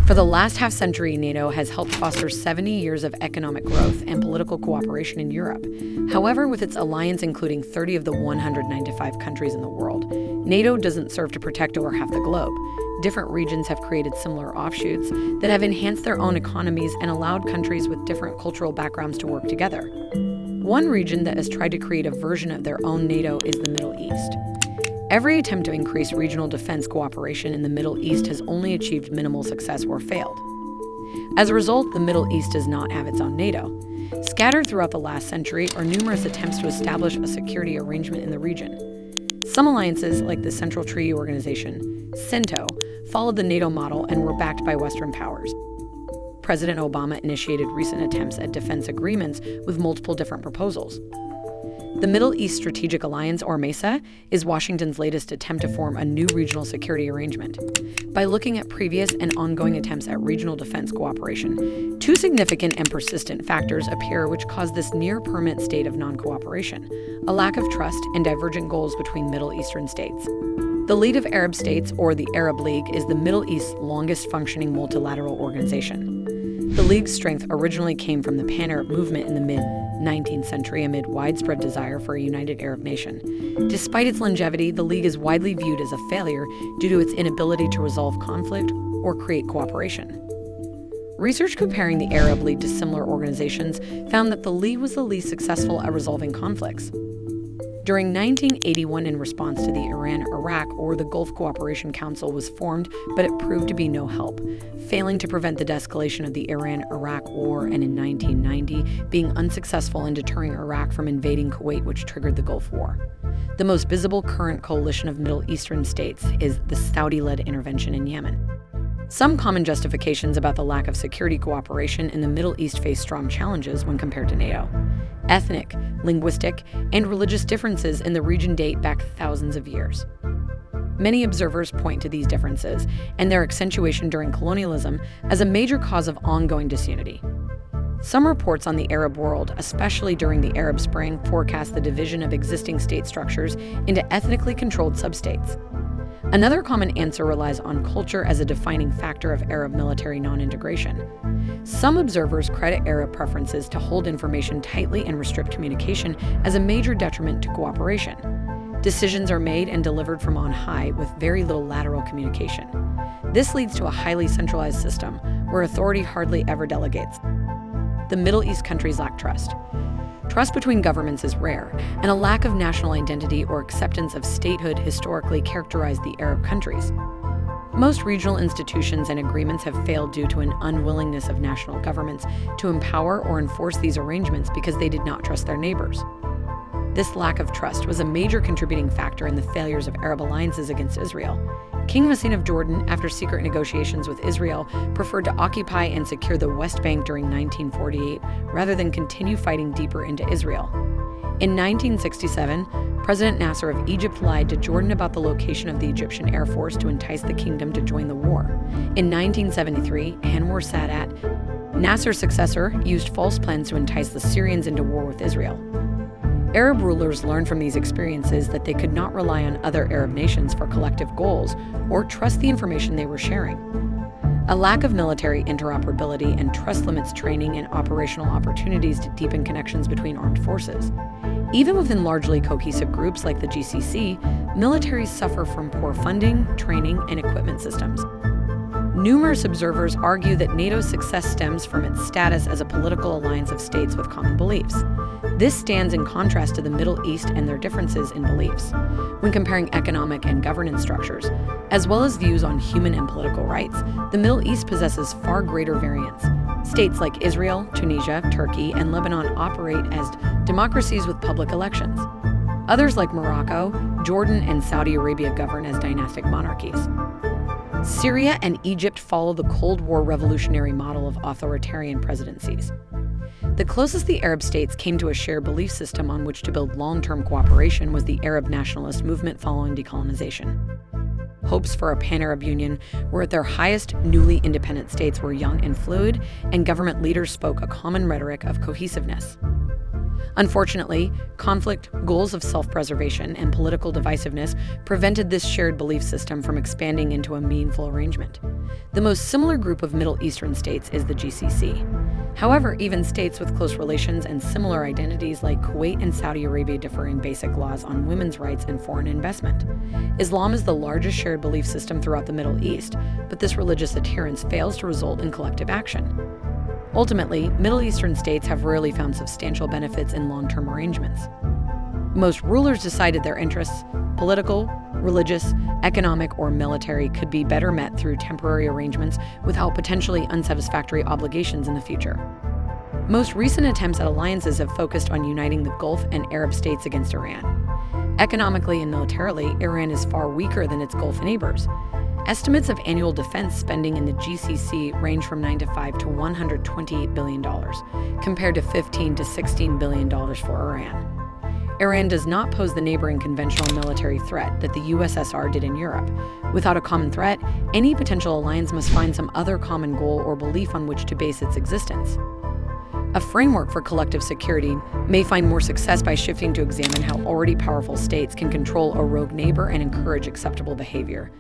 For the last half-century, NATO has helped foster 70 years of economic growth and political cooperation in Europe. However, with its alliance including 30 of the 195 countries in the world, NATO doesn't serve to protect over half the globe. Different regions have created similar offshoots that have enhanced their own economies and allowed countries with different cultural backgrounds to work together. One region that has tried to create a version of their own NATO is the Middle East. Every attempt to increase regional defense cooperation in the Middle East has only achieved minimal success or failed. As a result, the Middle East does not have its own NATO. Scattered throughout the last century are numerous attempts to establish a security arrangement in the region. Some alliances, like the Central Treaty Organization, CENTO, followed the NATO model and were backed by Western powers. President Obama initiated recent attempts at defense agreements with multiple different proposals. The Middle East Strategic Alliance, or MESA, is Washington's latest attempt to form a new regional security arrangement. By looking at previous and ongoing attempts at regional defense cooperation, two significant and persistent factors appear which cause this near-permanent state of non-cooperation: a lack of trust and divergent goals between Middle Eastern states. The League of Arab States, or the Arab League, is the Middle East's longest-functioning multilateral organization. The League's strength originally came from the Pan-Arab movement in the mid-19th century amid widespread desire for a united Arab nation. Despite its longevity, the League is widely viewed as a failure due to its inability to resolve conflict or create cooperation. Research comparing the Arab League to similar organizations found that the League was the least successful at resolving conflicts. During 1981, in response to the Iran-Iraq, or the Gulf Cooperation Council was formed, but it proved to be no help, failing to prevent the de-escalation of the Iran-Iraq War, and in 1990, being unsuccessful in deterring Iraq from invading Kuwait, which triggered the Gulf War. The most visible current coalition of Middle Eastern states is the Saudi-led intervention in Yemen. Some common justifications about the lack of security cooperation in the Middle East face strong challenges when compared to NATO. Ethnic, linguistic, and religious differences in the region date back thousands of years. Many observers point to these differences and their accentuation during colonialism as a major cause of ongoing disunity. Some reports on the Arab world, especially during the Arab Spring, forecast the division of existing state structures into ethnically controlled substates. Another common answer relies on culture as a defining factor of Arab military non-integration. Some observers credit Arab preferences to hold information tightly and restrict communication as a major detriment to cooperation. Decisions are made and delivered from on high with very little lateral communication. This leads to a highly centralized system where authority hardly ever delegates. The Middle East countries lack trust. Trust between governments is rare, and a lack of national identity or acceptance of statehood historically characterized the Arab countries. Most regional institutions and agreements have failed due to an unwillingness of national governments to empower or enforce these arrangements because they did not trust their neighbors. This lack of trust was a major contributing factor in the failures of Arab alliances against Israel. King Hussein of Jordan, after secret negotiations with Israel, preferred to occupy and secure the West Bank during 1948 rather than continue fighting deeper into Israel. In 1967, President Nasser of Egypt lied to Jordan about the location of the Egyptian Air Force to entice the kingdom to join the war. In 1973, Anwar Sadat, Nasser's successor, used false plans to entice the Syrians into war with Israel. Arab rulers learned from these experiences that they could not rely on other Arab nations for collective goals or trust the information they were sharing. A lack of military interoperability and trust limits training and operational opportunities to deepen connections between armed forces. Even within largely cohesive groups like the GCC, militaries suffer from poor funding, training, and equipment systems. Numerous observers argue that NATO's success stems from its status as a political alliance of states with common beliefs. This stands in contrast to the Middle East and their differences in beliefs. When comparing economic and governance structures, as well as views on human and political rights, the Middle East possesses far greater variance. States like Israel, Tunisia, Turkey, and Lebanon operate as democracies with public elections. Others like Morocco, Jordan, and Saudi Arabia govern as dynastic monarchies. Syria and Egypt follow the Cold War revolutionary model of authoritarian presidencies. The closest the Arab states came to a shared belief system on which to build long-term cooperation was the Arab nationalist movement following decolonization. hopes for a pan-Arab union were at their highest. Newly independent states were young and fluid, and government leaders spoke a common rhetoric of cohesiveness. Unfortunately, conflict, goals of self-preservation, and political divisiveness prevented this shared belief system from expanding into a meaningful arrangement. The most similar group of Middle Eastern states is the GCC. However, even states with close relations and similar identities like Kuwait and Saudi Arabia differ in basic laws on women's rights and foreign investment. Islam is the largest shared belief system throughout the Middle East, but this religious adherence fails to result in collective action. Ultimately, Middle Eastern states have rarely found substantial benefits in long-term arrangements. Most rulers decided their interests, political, religious, economic, or military, could be better met through temporary arrangements without potentially unsatisfactory obligations in the future. Most recent attempts at alliances have focused on uniting the Gulf and Arab states against Iran. Economically and militarily, Iran is far weaker than its Gulf neighbors. Estimates of annual defense spending in the GCC range from $95 to $128 billion, compared to $15 to $16 billion for Iran. Iran does not pose the neighboring conventional military threat that the USSR did in Europe. Without a common threat, any potential alliance must find some other common goal or belief on which to base its existence. A framework for collective security may find more success by shifting to examine how already powerful states can control a rogue neighbor and encourage acceptable behavior.